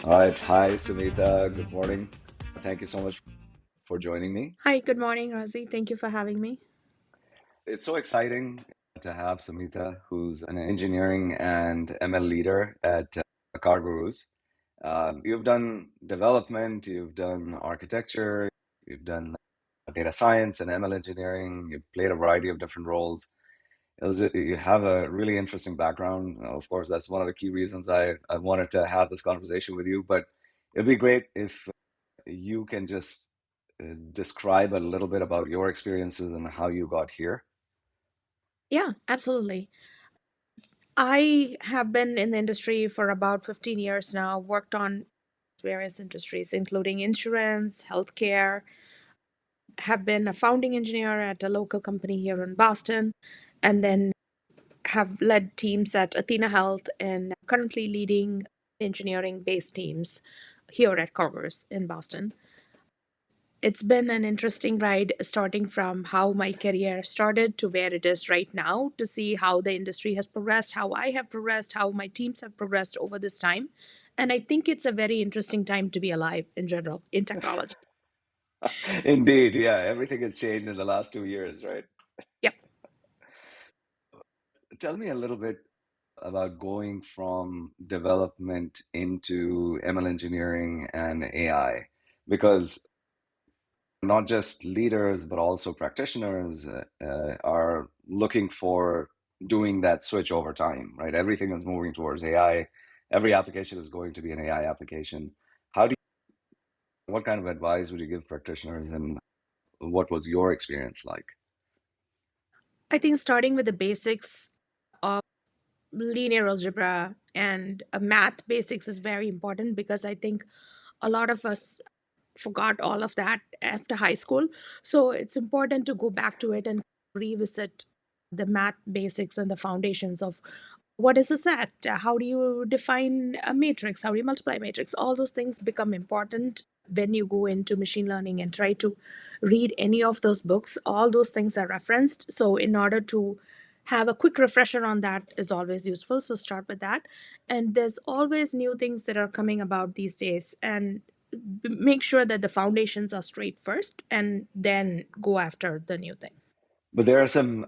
All right. Hi, Sumita. Good morning. Thank you so much for joining me. Hi, good morning, Razi. Thank you for having me. It's so exciting to have Sumita, who's an engineering and ML leader at CarGurus. You've done development, you've done architecture, you've done data science and ML engineering, you've played a variety of different roles. You have a really interesting background. Of course, that's one of the key reasons I wanted to have this conversation with you. But it'd be great if you can just describe a little bit about your experiences and how you got here. Yeah, absolutely. I have been in the industry for about 15 years now, worked on various industries, including insurance, healthcare, have been a founding engineer at a local company here in Boston, and then have led teams at Athena Health and currently leading engineering based teams here at CarGurus in Boston. It's been an interesting ride starting from how my career started to where it is right now to see how the industry has progressed, how I have progressed, how my teams have progressed over this time. And I think it's a very interesting time to be alive in general in technology. Indeed, yeah, everything has changed in the last 2 years, right? Yep. Tell me a little bit about going from development into ML engineering and AI, because not just leaders, but also practitioners are looking for doing that switch over time, right? Everything is moving towards AI. Every application is going to be an AI application. How do what kind of advice would you give practitioners, and what was your experience like? I think starting with the basics of linear algebra and math basics is very important because I think a lot of us forgot all of that after high school. So it's important to go back to it and revisit the math basics and the foundations of what is a set, how do you define a matrix, how do you multiply a matrix. All those things become important when you go into machine learning and try to read any of those books. All those things are referenced. So in order to have a quick refresher on that is always useful. So start with that. And there's always new things that are coming about these days. And make sure that the foundations are straight first and then go after the new thing. But there are some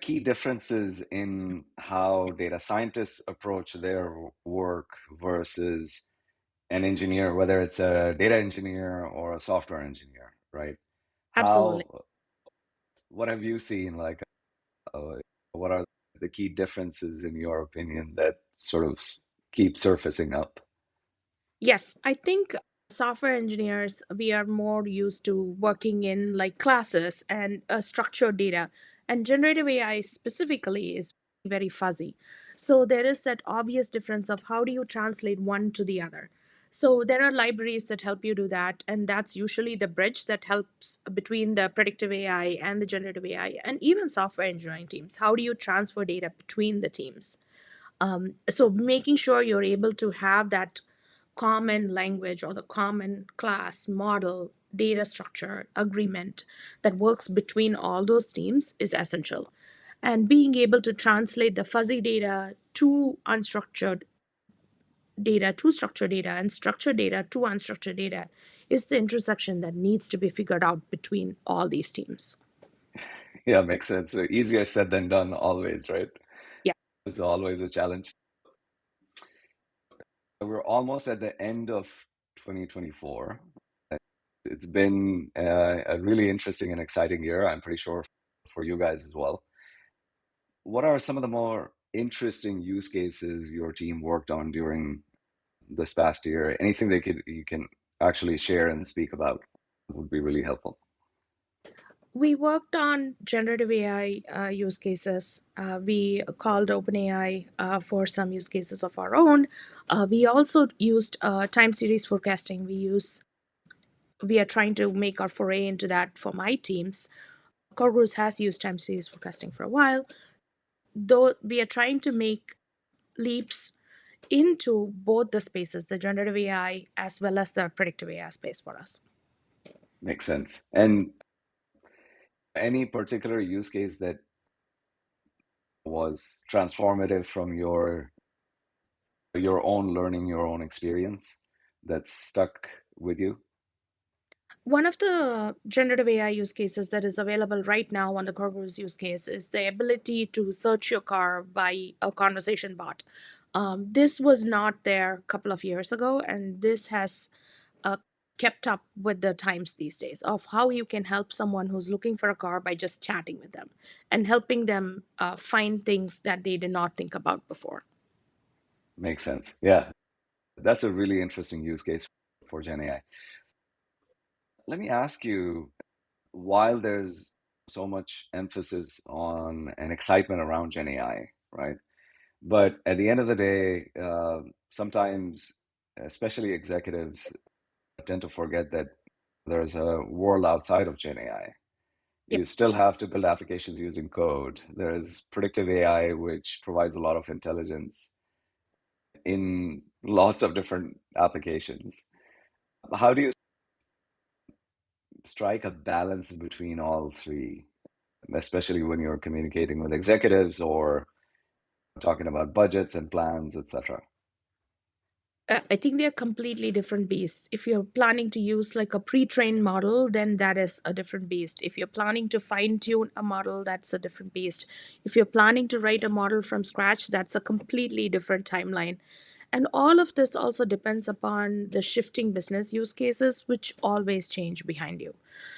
key differences in how data scientists approach their work versus an engineer, whether it's a data engineer or a software engineer, right? Absolutely. How, what have you seen? Uh, what are the key differences in your opinion that sort of keep surfacing up? Yes, I think software engineers, we are more used to working in like classes and structured data. And generative AI specifically is very fuzzy. So there is that obvious difference of how do you translate one to the other. So there are libraries that help you do that. And that's usually the bridge that helps between the predictive AI and the generative AI and even software engineering teams. How do you transfer data between the teams? So making sure you're able to have that common language or the common class model data structure agreement that works between all those teams is essential, and being able to translate the fuzzy data to unstructured data to structured data and structured data to unstructured data is the intersection that needs to be figured out between all these teams. Yeah, makes sense. So easier said than done, always, right? Yeah. It's always a challenge. We're almost at the end of 2024. It's been a really interesting and exciting year, I'm pretty sure for you guys as well. What are some of the more interesting use cases your team worked on during this past year? Anything you can actually share and speak about would be really helpful. We worked on generative AI use cases. We called OpenAI for some use cases of our own. We also used time series forecasting. We are trying to make our foray into that for my teams. CarGurus has used time series forecasting for a while, though we are trying to make leaps into both the spaces, the generative AI as well as the predictive AI space for us. Makes sense. And any particular use case that was transformative from your own learning, your own experience that's stuck with you? One of the generative AI use cases that is available right now on the CarGurus use case is the ability to search your car by a conversation bot. This was not there a couple of years ago, and this has uh, kept up with the times these days of how you can help someone who's looking for a car by just chatting with them and helping them find things that they did not think about before. Makes sense. Yeah, that's a really interesting use case for Gen AI. Let me ask you, while there's so much emphasis on and excitement around Gen AI, right? But at the end of the day, sometimes, especially executives, tend to forget that there's a world outside of Gen AI. Yep. You still have to build applications using code. There's predictive AI, which provides a lot of intelligence in lots of different applications. How do you strike a balance between all three, especially when you're communicating with executives or talking about budgets and plans, etc.? I think they're completely different beasts. If you're planning to use like a pre-trained model, then that is a different beast. If you're planning to fine-tune a model, that's a different beast. If you're planning to write a model from scratch, that's a completely different timeline. And all of this also depends upon the shifting business use cases, which always change behind you.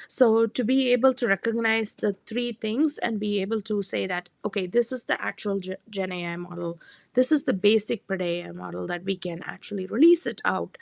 So, to be able to recognize the three things and be able to say that, okay, this is the actual Gen AI model, this is the basic per AI model that we can actually release it out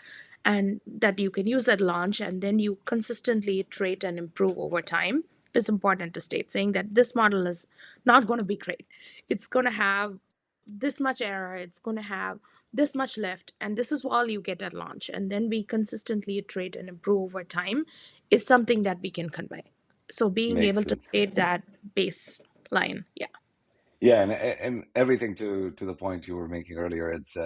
and that you can use at launch, and then you consistently iterate and improve over time is important to state, saying that this model is not going to be great. It's going to have this much error, it's going to have this much left, and this is all you get at launch, and then we consistently iterate and improve over time is something that we can convey. So being Makes able to sense. state that baseline, yeah. Yeah, and everything to the point you were making earlier, it's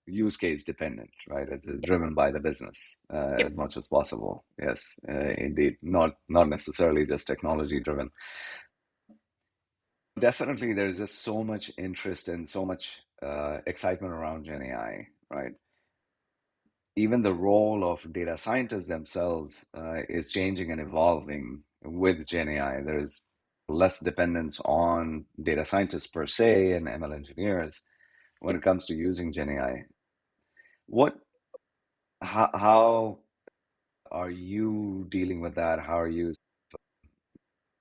use case dependent, right? It's driven by the business Yep. as much as possible. Yes, indeed, not necessarily just technology driven. Definitely, there's just so much interest and so much excitement around Gen AI, right? Even the role of data scientists themselves is changing and evolving with Gen AI. There's less dependence on data scientists per se and ML engineers when Yep. it comes to using Gen AI. What, how are you dealing with that? How are you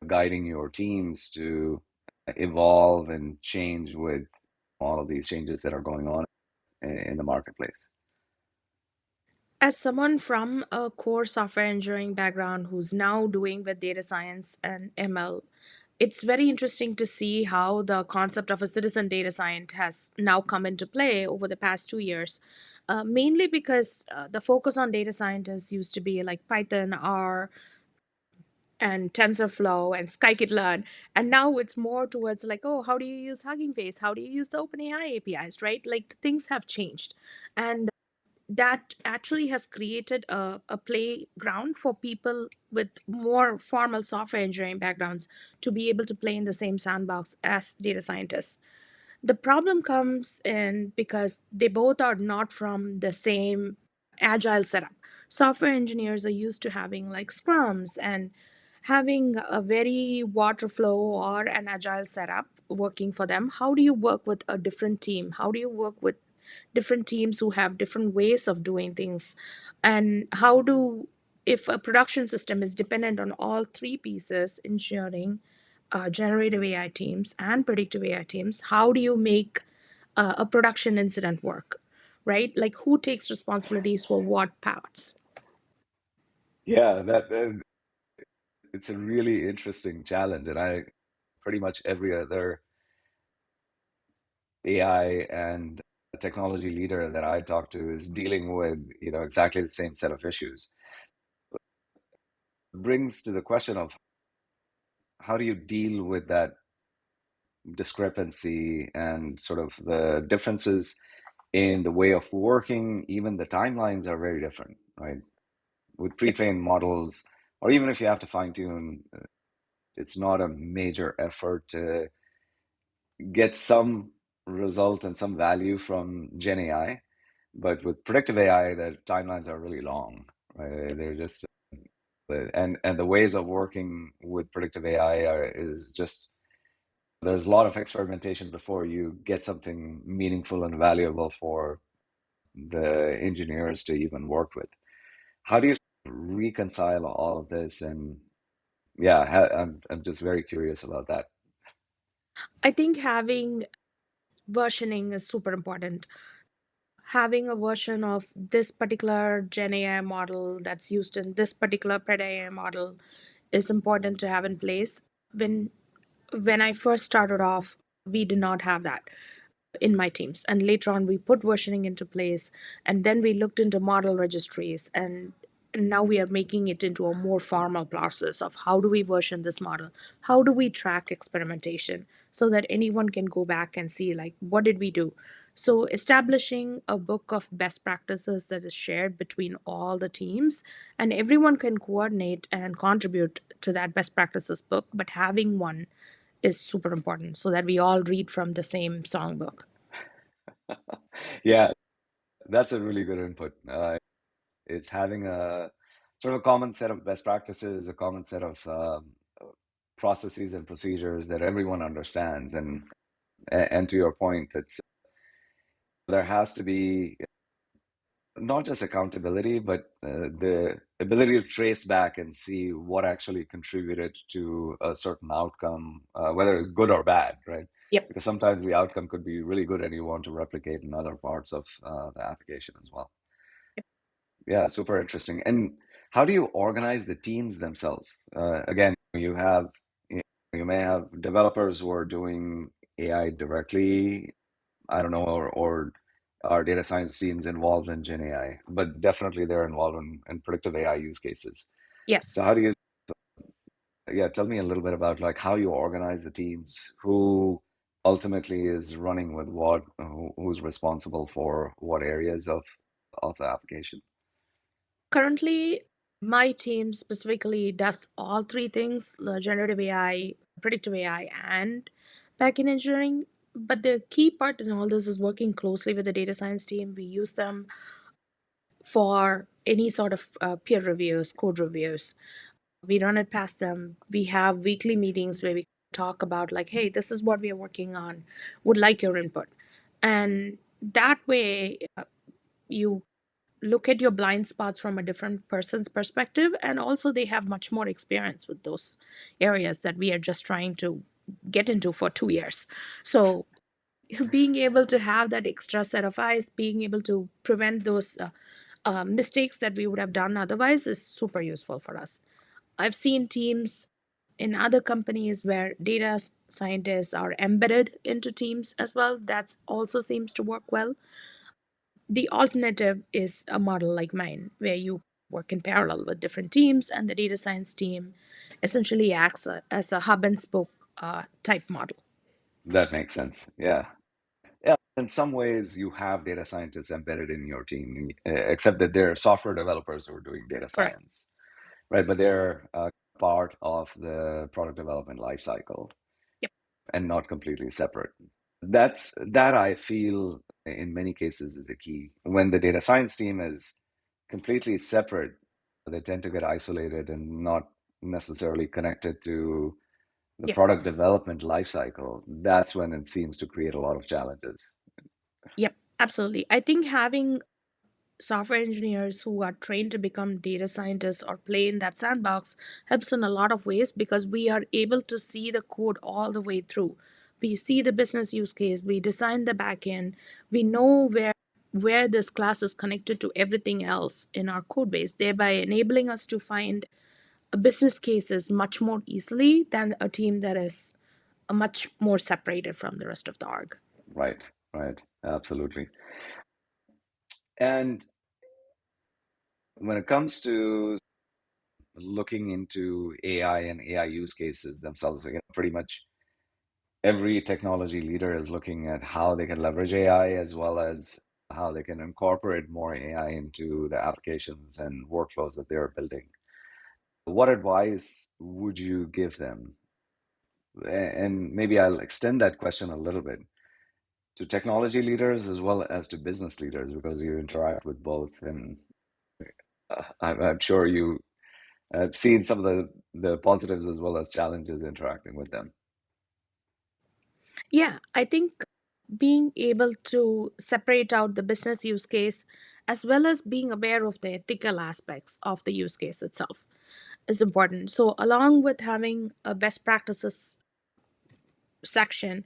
guiding your teams to evolve and change with all of these changes that are going on in the marketplace? As someone from a core software engineering background who's now doing with data science and ML, it's very interesting to see how the concept of a citizen data scientist has now come into play over the past 2 years. Mainly because the focus on data scientists used to be like Python, R, and TensorFlow and Scikit-learn, and now it's more towards like, oh, how do you use Hugging Face? How do you use the OpenAI APIs? Right? Like things have changed, and that actually has created a playground for people with more formal software engineering backgrounds to be able to play in the same sandbox as data scientists. The problem comes in because they both are not from the same agile setup. Software engineers are used to having like scrums and having a very water flow or an agile setup working for them. How do you work with a different team? How do you work with different teams who have different ways of doing things? And how do, if a production system is dependent on all three pieces, ensuring generative AI teams and predictive AI teams, how do you make a production incident work? Right? Like who takes responsibilities for what parts? Yeah, that it's a really interesting challenge, and I pretty much every other AI and technology leader that I talk to is dealing with, exactly the same set of issues. Brings to the question of how do you deal with that discrepancy and sort of the differences in the way of working. Even the timelines are very different, right? With Yep. pre-trained models, or even if you have to fine tune, it's not a major effort to get some result and some value from Gen AI. But with predictive AI, the timelines are really long, right? Yep. They're just and the ways of working with predictive AI is just there's a lot of experimentation before you get something meaningful and valuable for the engineers to even work with. How do you reconcile all of this? And yeah, I'm just very curious about that. I think having versioning is super important. Having a version of this particular Gen AI model that's used in this particular Pred AI model is important to have in place. When I first started off, we did not have that in my teams. And later on, we put versioning into place. And then we looked into model registries. And now we are making it into a more formal process of how do we version this model? How do we track experimentation so that anyone can go back and see, like, what did we do? So, establishing a book of best practices that is shared between all the teams, and everyone can coordinate and contribute to that best practices book, but having one is super important so that we all read from the same songbook. Yeah, that's a really good input. It's having a sort of a common set of best practices, a common set of processes and procedures that everyone understands. And to your point, it's there has to be not just accountability, but the ability to trace back and see what actually contributed to a certain outcome, whether good or bad, right? Yep. Because sometimes the outcome could be really good and you want to replicate in other parts of the application as well. Yeah, super interesting. And how do you organize the teams themselves? Again, you may have developers who are doing AI directly. I don't know, or are data science teams involved in Gen AI, but definitely they're involved in predictive AI use cases. Yes. So how do you, yeah, tell me a little bit about like how you organize the teams, who ultimately is running with what, who's responsible for what areas of the application. Currently, my team specifically does all three things: generative AI, predictive AI, and backend engineering. But the key part in all this is working closely with the data science team. We use them for any sort of peer reviews, code reviews. We run it past them. We have weekly meetings where we talk about, like, hey, this is what we are working on, would like your input. And that way, you look at your blind spots from a different person's perspective, and also they have much more experience with those areas that we are just trying to get into for 2 years. So being able to have that extra set of eyes, being able to prevent those mistakes that we would have done otherwise, is super useful for us. I've seen teams in other companies where scientists are embedded into teams as well. That also seems to work well. The alternative is a model like mine, where you work in parallel with different teams, and the data science team essentially acts as a hub and spoke type model. That makes sense. Yeah. Yeah. In some ways, you have data scientists embedded in your team, except that they're software developers who are doing data Correct. science, right? But they're part of the product development lifecycle Yep. and not completely separate. That I feel in many cases is the key. When the data science team is completely separate, they tend to get isolated and not necessarily connected to the Yep. product development lifecycle. That's when it seems to create a lot of challenges. Yep. Absolutely. I think having software engineers who are trained to become data scientists or play in that sandbox helps in a lot of ways, because we are able to see the code all the way through. We see the business use case, we design the backend, we know where this class is connected to everything else in our code base, thereby enabling us to find business cases much more easily than a team that is much more separated from the rest of the org. Right, right, absolutely. And when it comes to looking into AI and AI use cases themselves, pretty much every technology leader is looking at how they can leverage AI as well as how they can incorporate more AI into the applications and workflows that they're building. What advice would you give them? And maybe I'll extend that question a little bit. to technology leaders as well as to business leaders because you interact with both, and I'm sure you have seen some of the positives as well as challenges interacting with them. Yeah, I think being able to separate out the business use case as well as being aware of the ethical aspects of the use case itself is important. So, along with having a best practices section,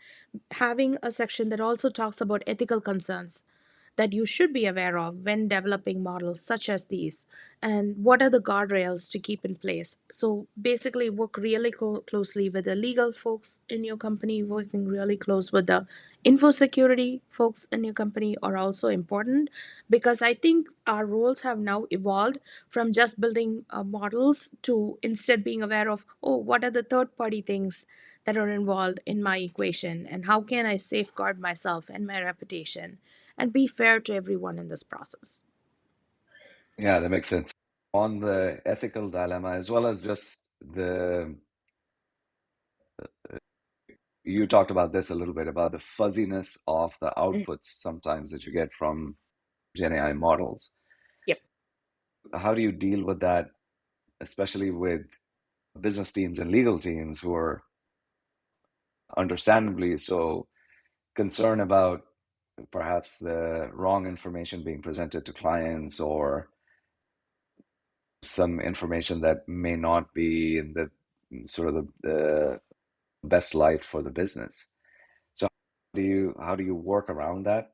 having a section that also talks about ethical concerns that you should be aware of when developing models such as these, and what are the guardrails to keep in place. So basically work really closely with the legal folks in your company, working really close with the info security folks in your company are also important, because I think our roles have now evolved from just building models to instead being aware of, oh, what are the third party things that are involved in my equation, and how can I safeguard myself and my reputation and be fair to everyone in this process. Yeah, that makes sense. On the ethical dilemma, as well as just you talked about this a little bit about the fuzziness of the Mm. outputs sometimes that you get from Gen AI models. Yep. How do you deal with that, especially with business teams and legal teams who are understandably so concerned about perhaps the wrong information being presented to clients or some information that may not be in the sort of the best light for the business. So how do you work around that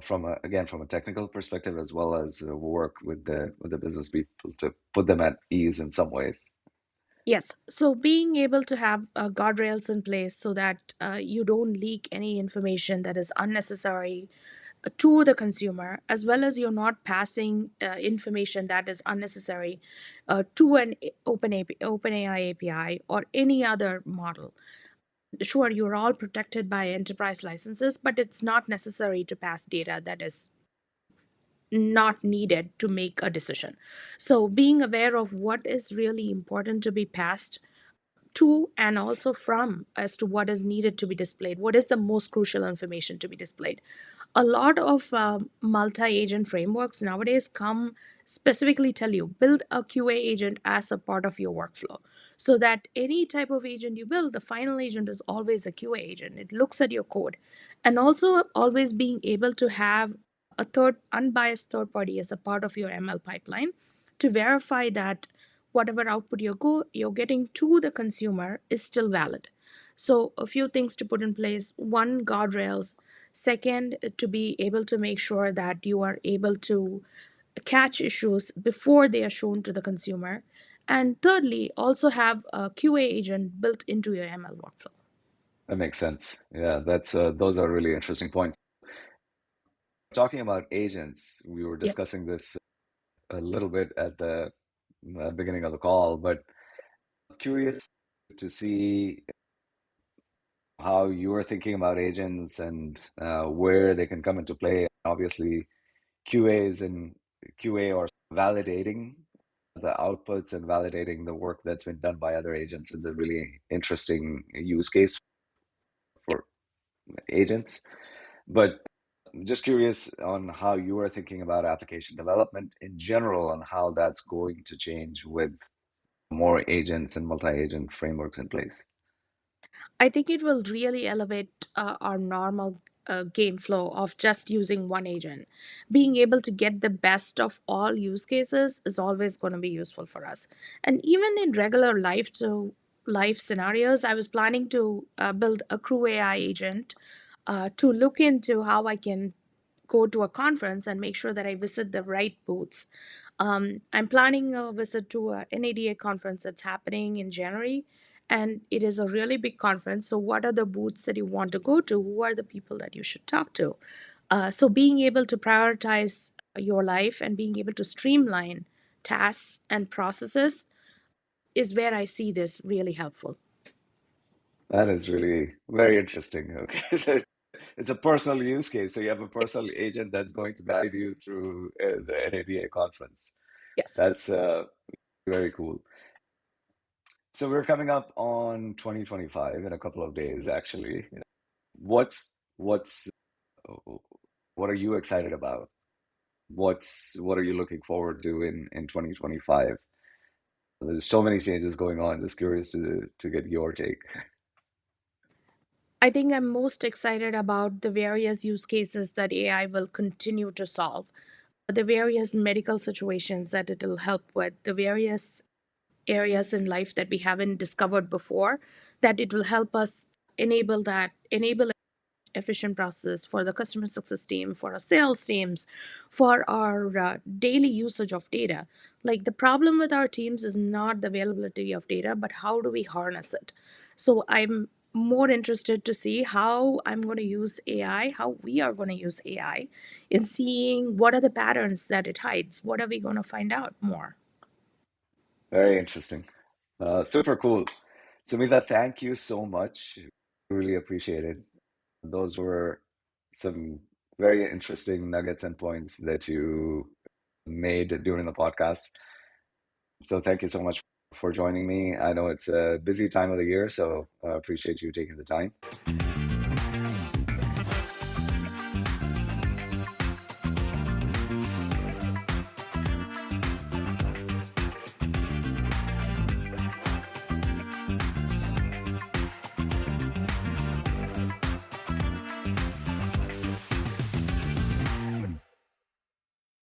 from a, again from a technical perspective as well as work with the business people to put them at ease in some ways? Yes. So being able to have guardrails in place so that you don't leak any information that is unnecessary to the consumer, as well as you're not passing information that is unnecessary to an OpenAI API or any other model. Sure, you're all protected by enterprise licenses, but it's not necessary to pass data that is not needed to make a decision. So, being aware of what is really important to be passed to and also from as to what is needed to be displayed, what is the most crucial information to be displayed. A lot of multi-agent frameworks nowadays come specifically tell you build a QA agent as a part of your workflow, so that any type of agent you build, the final agent is always a QA agent. It looks at your code, and also always being able to have a third unbiased third party as a part of your ML pipeline to verify that whatever output you're getting to the consumer is still valid. So a few things to put in place: one, guardrails; second, to be able to make sure that you are able to catch issues before they are shown to the consumer, and thirdly, also have a QA agent built into your ML workflow. That makes sense. Yeah, that's those are really interesting points. Talking about agents, we were Yep. discussing this a little bit at the beginning of the call, but curious to see how you are thinking about agents and where they can come into play. Obviously, QAs and QA are validating the outputs and validating the work that's been done by other agents is a really interesting use case for agents. But just curious on how you are thinking about application development in general and how that's going to change with more agents and multi-agent frameworks in place. I think it will really elevate our normal game flow of just using one agent. Being able to get the best of all use cases is always going to be useful for us. And even in regular life scenarios, I was planning to build a crew AI agent to look into how I can go to a conference and make sure that I visit the right booths. I'm planning a visit to a NADA conference that's happening in January, and it is a really big conference. So, what are the booths that you want to go to? Who are the people that you should talk to? So, being able to prioritize your life and being able to streamline tasks and processes is where I see this really helpful. That is really very interesting. Okay. So it's a personal use case. So you have a personal agent that's going to guide you through the NADA conference. Yes. That's very cool. So we're coming up on 2025 in a couple of days, actually. What's what are you excited about? What are you looking forward to in 2025? There's so many changes going on. Just curious to get your take. I think I'm most excited about the various use cases that AI will continue to solve, the various medical situations that it'll help with, the various areas in life that we haven't discovered before, that it will help us enable efficient process for the customer success team, for our sales teams, for our daily usage of data. Like the problem with our teams is not the availability of data, but how do we harness it? So I'm more interested to see how I'm going to use AI, how we are going to use AI in seeing what are the patterns that it hides. What are we going to find out more? Very interesting. Super cool. Sumita, thank you so much. Really appreciate it. Those were some very interesting nuggets and points that you made during the podcast. So thank you so much for joining me. I know it's a busy time of the year, so I appreciate you taking the time.